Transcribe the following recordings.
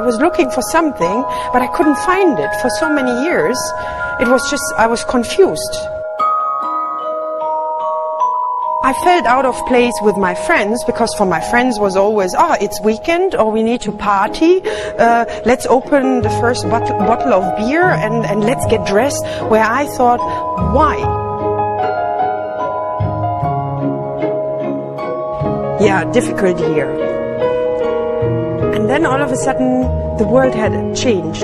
was looking for something, but I couldn't find it for so many years. It was just, I was confused. I felt out of place with my friends, because for my friends was always, oh, it's weekend, or we need to party, let's open the first bottle of beer and let's get dressed, where I thought, why? Yeah, difficult year. And then all of a sudden, the world had changed.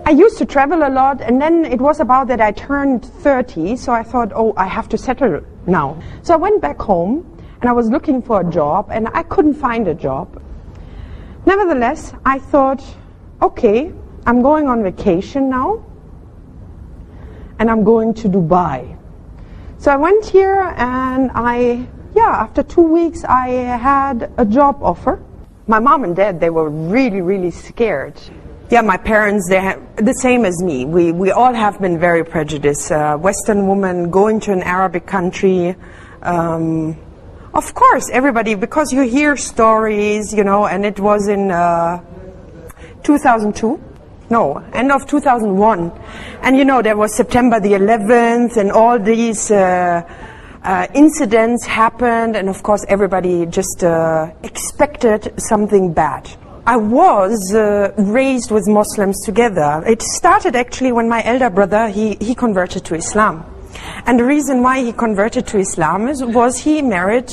I used to travel a lot, and then it was about that I turned 30, so I thought, oh, I have to settle now. So I went back home, and I was looking for a job, and I couldn't find a job. Nevertheless, I thought, okay, I'm going on vacation now, and I'm going to Dubai. So I went here, and after 2 weeks, I had a job offer. My mom and dad, they were really, really scared. Yeah, my parents, they're the same as me. We all have been very prejudiced. Western woman going to an Arabic country. Of course, everybody, because you hear stories, you know, and it was in 2002. No, end of 2001. And you know, there was September the 11th and all these incidents happened, and of course everybody just expected something bad. I was raised with Muslims together. It started actually when my elder brother, he converted to Islam. And the reason why he converted to Islam was he married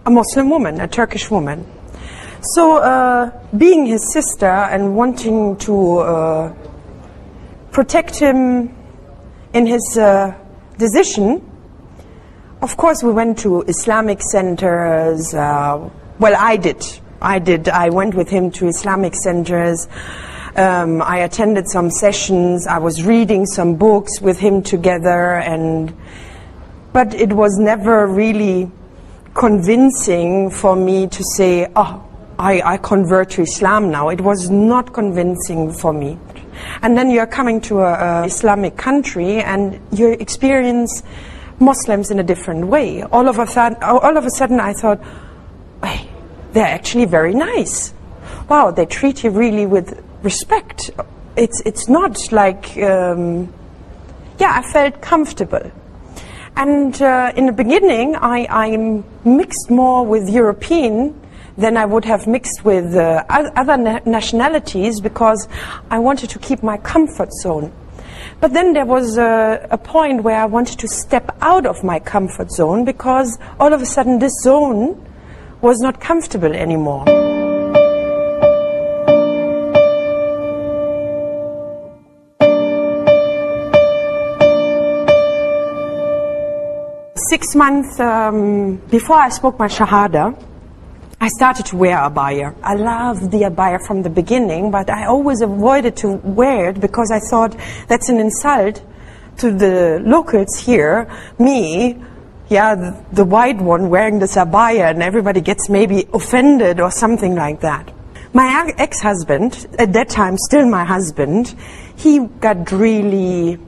a Muslim woman, a Turkish woman. So being his sister and wanting to protect him in his decision, of course we went to Islamic centers. Well, I did. I went with him to Islamic centers. I attended some sessions. I was reading some books with him together, but it was never really convincing for me to say, oh, I convert to Islam now. It was not convincing for me. And then you're coming to an Islamic country and you experience Muslims in a different way. All of a sudden I thought, hey, they're actually very nice. Wow, they treat you really with respect. It's not like, I felt comfortable. And in the beginning, I mixed more with European than I would have mixed with other nationalities, because I wanted to keep my comfort zone. But then there was a point where I wanted to step out of my comfort zone, because all of a sudden this zone was not comfortable anymore. Six months before I spoke my Shahada, I started to wear abaya. I loved the abaya from the beginning, but I always avoided to wear it because I thought that's an insult to the locals here. Me, the white one wearing this abaya, and everybody gets maybe offended or something like that. My ex-husband, at that time still my husband, he got really,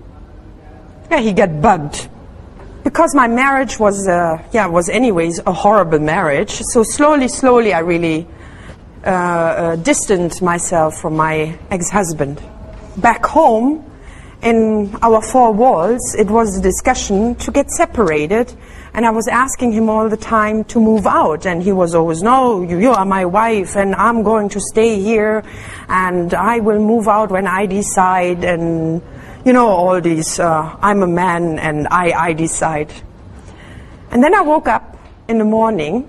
he got bugged. Because my marriage was anyways a horrible marriage. So slowly I really distanced myself from my ex-husband. Back home, in our four walls, it was a discussion to get separated. And I was asking him all the time to move out. And he was always, no, you are my wife and I'm going to stay here. And I will move out when I decide. And you know, all these, I'm a man and I decide. And then I woke up in the morning.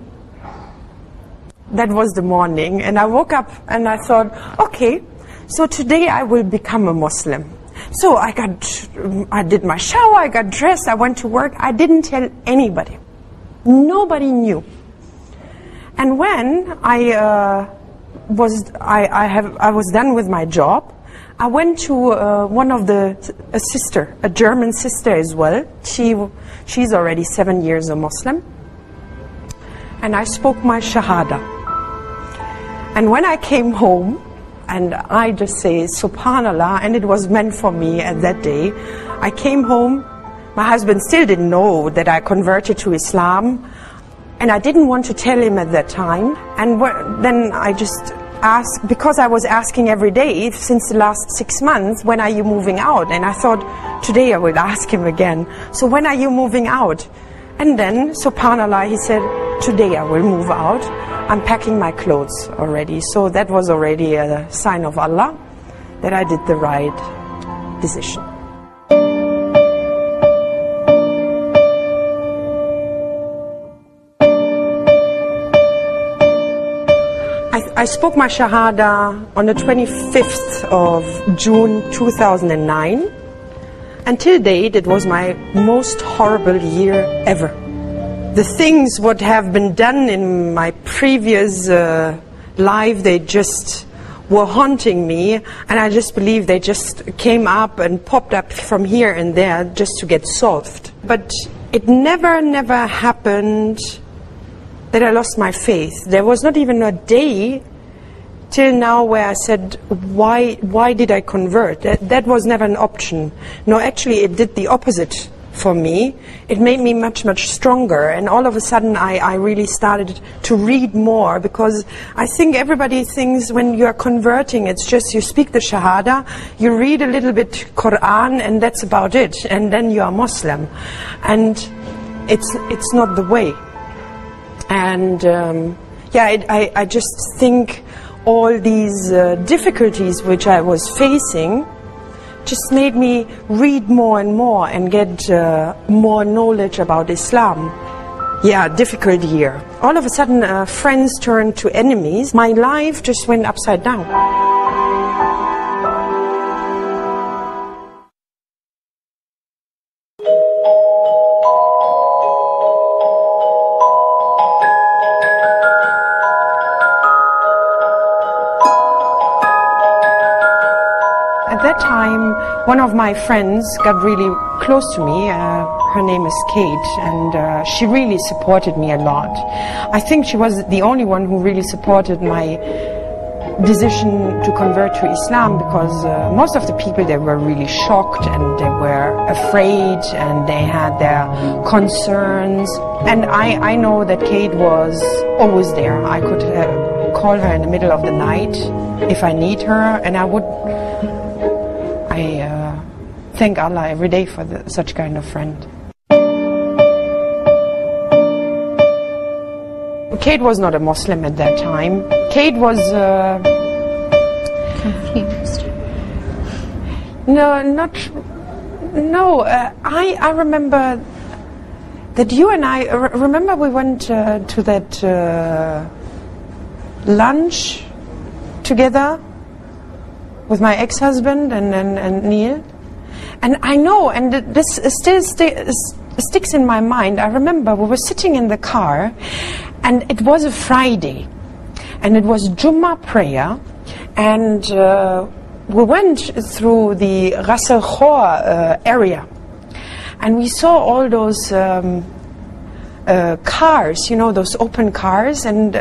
That was the morning. And I woke up and I thought, okay, so today I will become a Muslim. So I did my shower, I got dressed, I went to work. I didn't tell anybody. Nobody knew. And when I was done with my job, I went to one of a sister, a German sister as well. She's already 7 years a Muslim. And I spoke my Shahada. And when I came home, and I just say, Subhanallah, and it was meant for me at that day, I came home, my husband still didn't know that I converted to Islam. And I didn't want to tell him at that time. And then I just asked, because I was asking every day since the last 6 months, when are you moving out? And I thought, today I will ask him again. So when are you moving out? And then, subhanAllah, he said, today I will move out. I'm packing my clothes already. So that was already a sign of Allah that I did the right decision. I spoke my Shahada on the 25th of June 2009. Until date, it was my most horrible year ever. The things what have been done in my previous life, they just were haunting me, and I just believe they just came up and popped up from here and there just to get solved. But it never happened that I lost my faith. There was not even a day till now where I said, why did I convert? That was never an option. No, actually it did the opposite for me. It made me much stronger, and all of a sudden I really started to read more, because I think everybody thinks when you are converting, it's just you speak the Shahada, you read a little bit Quran, and that's about it, and then you are Muslim. And it's not the way. And I just think all these difficulties which I was facing just made me read more and more and get more knowledge about Islam. Yeah, difficult year. All of a sudden friends turned to enemies. My life just went upside down. At that time, one of my friends got really close to me. Her name is Kate, and she really supported me a lot. I think she was the only one who really supported my decision to convert to Islam, because most of the people, they were really shocked and they were afraid and they had their concerns. And I know that Kate was always there. I could call her in the middle of the night if I need her, and I thank Allah every day for such kind of friend. Kate was not a Muslim at that time. Kate was confused. I remember that you and I remember we went to that lunch together with my ex-husband and Neil. And I know, and this still sticks in my mind. I remember we were sitting in the car, and it was a Friday, and it was Jummah prayer, and we went through the Ras Al Khor area, and we saw all those cars, you know, those open cars, and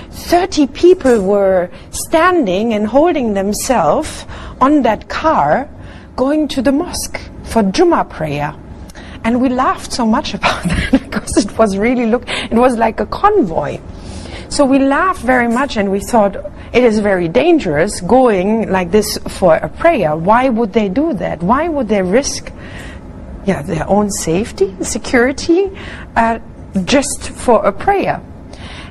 30 people were standing and holding themselves on that car, going to the mosque for Jummah prayer. And we laughed so much about that, because it was really, it was like a convoy. So we laughed very much, and we thought it is very dangerous going like this for a prayer. Why would they do that? Why would they risk their own safety, security, just for a prayer?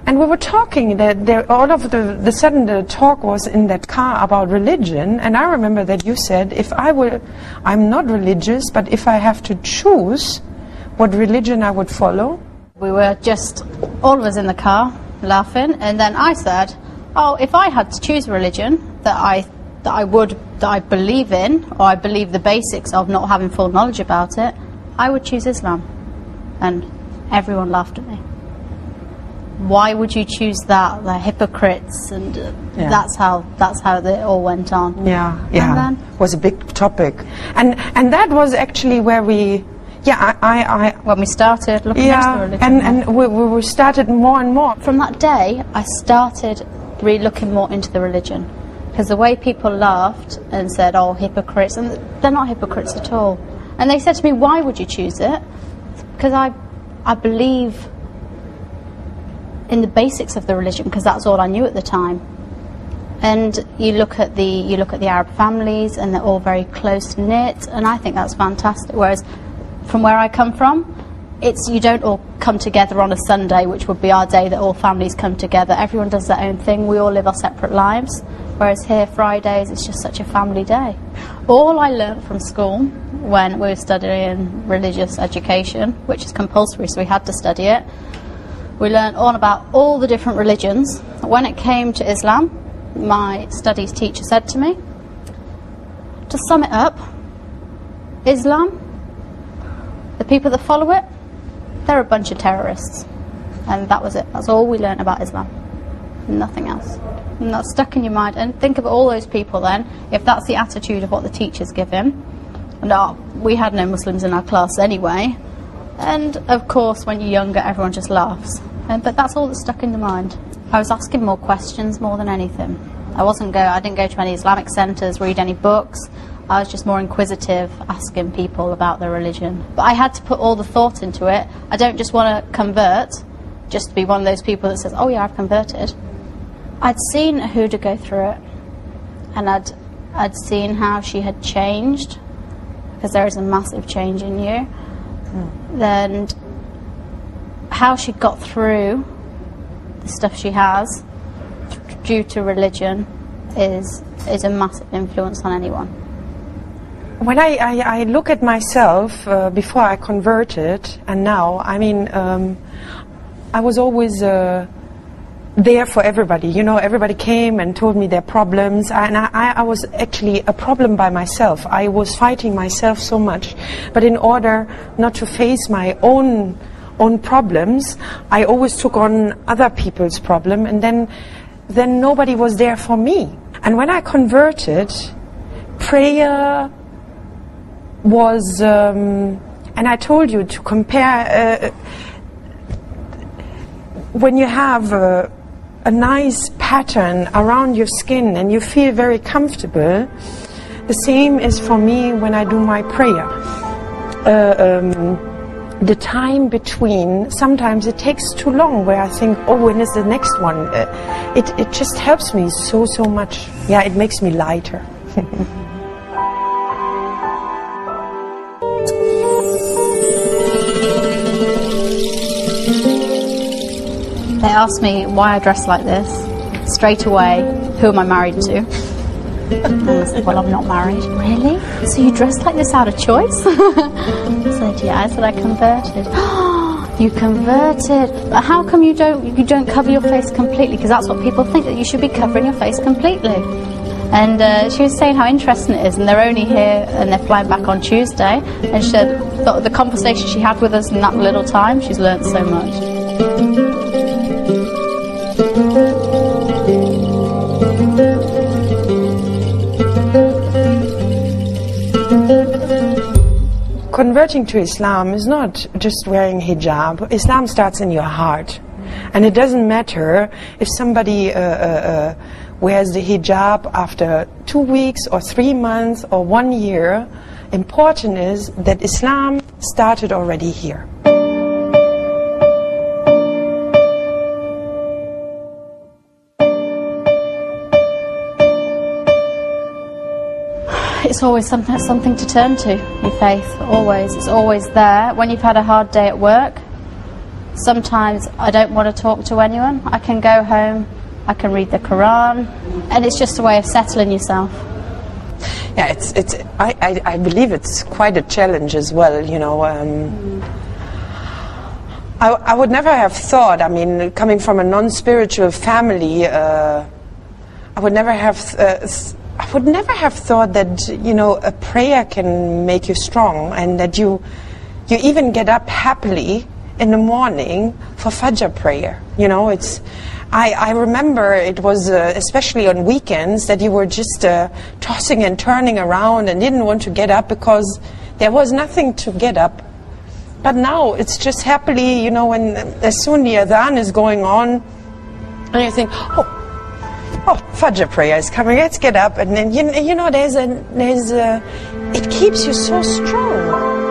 And we were talking that all of the sudden the talk was in that car about religion, and I remember that you said, I'm not religious, but if I have to choose what religion I would follow. We were just all of us in the car laughing, and then I said, oh, if I had to choose a religion that I believe in, or I believe the basics of, not having full knowledge about it, I would choose Islam. And everyone laughed at me. Why would you choose that? They're hypocrites, and that's how it all went on. Yeah. And then it was a big topic, and that was actually where we, when we started looking into the religion, and we started more and more. From that day, I started really looking more into the religion, because the way people laughed and said, "Oh, hypocrites," and they're not hypocrites at all. And they said to me, "Why would you choose it?" Because I believe in the basics of the religion, because that's all I knew at the time. And you look at the Arab families, and they're all very close knit, and I think that's fantastic. Whereas from where I come from, you don't all come together on a Sunday, which would be our day that all families come together. Everyone does their own thing. We all live our separate lives. Whereas here, Fridays, it's just such a family day. All I learnt from school when we were studying religious education, which is compulsory, so we had to study it, we learnt all about all the different religions. When it came to Islam, my studies teacher said to me, to sum it up, Islam, the people that follow it, they're a bunch of terrorists. And that was it. That's all we learnt about Islam. Nothing else. And that's stuck in your mind. And think of all those people then, if that's the attitude of what the teachers give him. And we had no Muslims in our class anyway. And of course, when you're younger, everyone just laughs. But that's all that's stuck in the mind. I was asking more questions more than anything. I didn't go to any Islamic centres, read any books. I was just more inquisitive, asking people about their religion. But I had to put all the thought into it. I don't just want to convert, just to be one of those people that says, oh yeah, I've converted. I'd seen Huda go through it, and I'd seen how she had changed, because there is a massive change in you. Then how she got through the stuff she has due to religion is a massive influence on anyone. When I look at myself before I converted and now, I mean, I was always there for everybody. You know, everybody came and told me their problems, and I was actually a problem by myself. I was fighting myself so much, but in order not to face my own problems, I always took on other people's problem, and then nobody was there for me. And when I converted, prayer was, and I told you to compare, when you have a nice pattern around your skin and you feel very comfortable, the same is for me when I do my prayer. The time between, sometimes it takes too long, where I think, oh, when is the next one? It just helps me so much. Yeah, it makes me lighter. They asked me why I dress like this. Straight away, who am I married to? And I said, well, I'm not married. Really? So you dress like this out of choice? I said, yeah. I said, I converted. You converted. But how come you don't cover your face completely? Because that's what people think, that you should be covering your face completely. And she was saying how interesting it is, and they're only here and they're flying back on Tuesday. And she said, the conversation she had with us in that little time, she's learnt so much. Converting to Islam is not just wearing hijab. Islam starts in your heart. And it doesn't matter if somebody wears the hijab after 2 weeks or 3 months or 1 year. Important is that Islam started already here. It's always something to turn to, your faith, always. It's always there. When you've had a hard day at work, sometimes I don't want to talk to anyone. I can go home, I can read the Quran, and it's just a way of settling yourself. Yeah, I believe it's quite a challenge as well, you know. I would never have thought, I mean, coming from a non-spiritual family, I would never have thought that, you know, a prayer can make you strong, and that you even get up happily in the morning for Fajr prayer. You know, I remember it was especially on weekends that you were just tossing and turning around and didn't want to get up because there was nothing to get up. But now it's just happily, you know, when as soon the adhan is going on, and you think, oh, Fajr prayer is coming, let's get up. And then, you know, it keeps you so strong.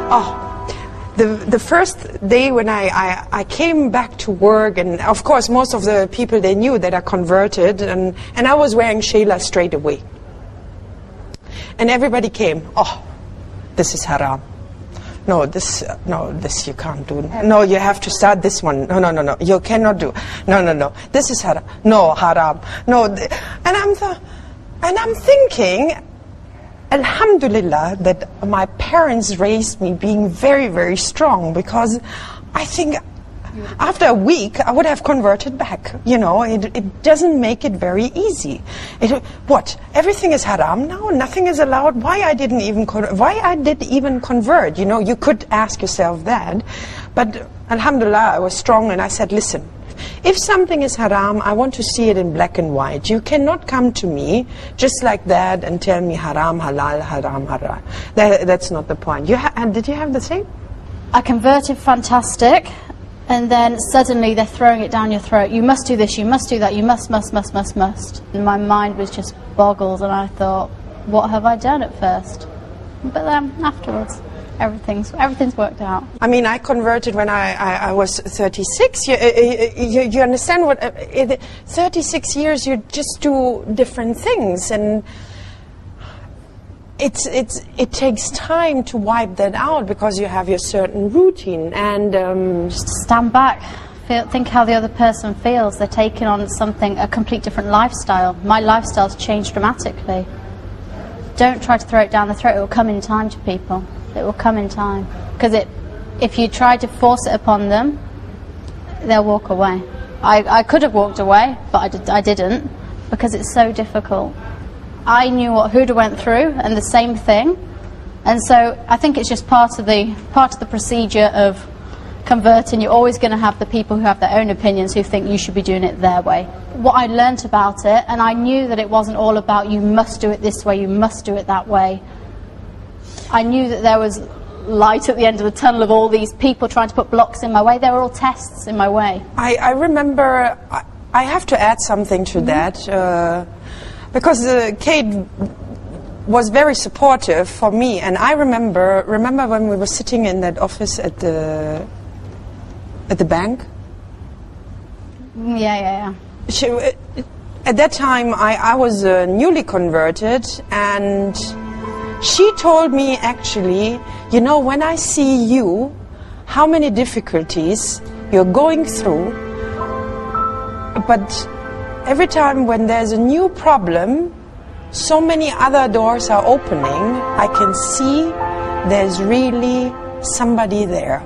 Oh. The first day when I came back to work, and of course most of the people, they knew that I converted, and I was wearing shayla straight away. And everybody came, oh, this is haram. No, this you can't do. No, you have to start this one. No, you cannot do. No, this is haram. No, haram. No, and I'm thinking, Alhamdulillah, that my parents raised me being very, very strong, because I think after a week I would have converted back. You know, it doesn't make it very easy. What? Everything is haram now? Nothing is allowed? Why I did even convert? You know, you could ask yourself that. But Alhamdulillah, I was strong, and I said, listen, if something is haram, I want to see it in black and white. You cannot come to me just like that and tell me haram, halal, haram, haram. That's not the point. Did you have the same? I converted fantastic, and then suddenly they're throwing it down your throat. You must do this, you must do that, you must. And my mind was just boggled, and I thought, what have I done at first? But then afterwards, everything's worked out. I mean, I converted when I was 36. You understand what? 36 years, you just do different things, and it takes time to wipe that out, because you have your certain routine. And just stand back, think how the other person feels. They're taking on a complete different lifestyle. My lifestyle's changed dramatically. Don't try to throw it down the throat. It will come in time to people. It will come in time, because if you try to force it upon them, they'll walk away. I could have walked away, but I didn't, because it's so difficult. I knew what Huda went through, and the same thing, and so I think it's just part of the procedure of converting. You're always going to have the people who have their own opinions, who think you should be doing it their way. What I learnt about it, and I knew that it wasn't all about you must do it this way, you must do it that way. I knew that there was light at the end of the tunnel of all these people trying to put blocks in my way. They were all tests in my way. I remember, I have to add something to that, because Kate was very supportive for me, and I remember when we were sitting in that office at the bank. Yeah. At that time, I was newly converted, and she told me, actually, you know, when I see you, how many difficulties you're going through, but every time when there's a new problem, so many other doors are opening, I can see there's really somebody there.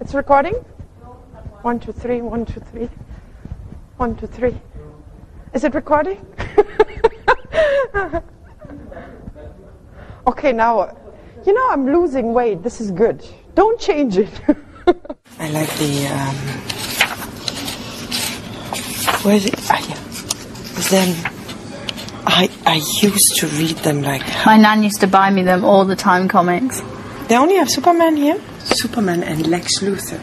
It's recording? 1, 2, 3, 1, 2, 3. 1, 2, 3. Is it recording? Okay, now, you know, I'm losing weight. This is good. Don't change it. I like the, where is it? Ah, yeah. Then, I used to read them like... My nan used to buy me them all the time, comics. They only have Superman here? Superman and Lex Luthor.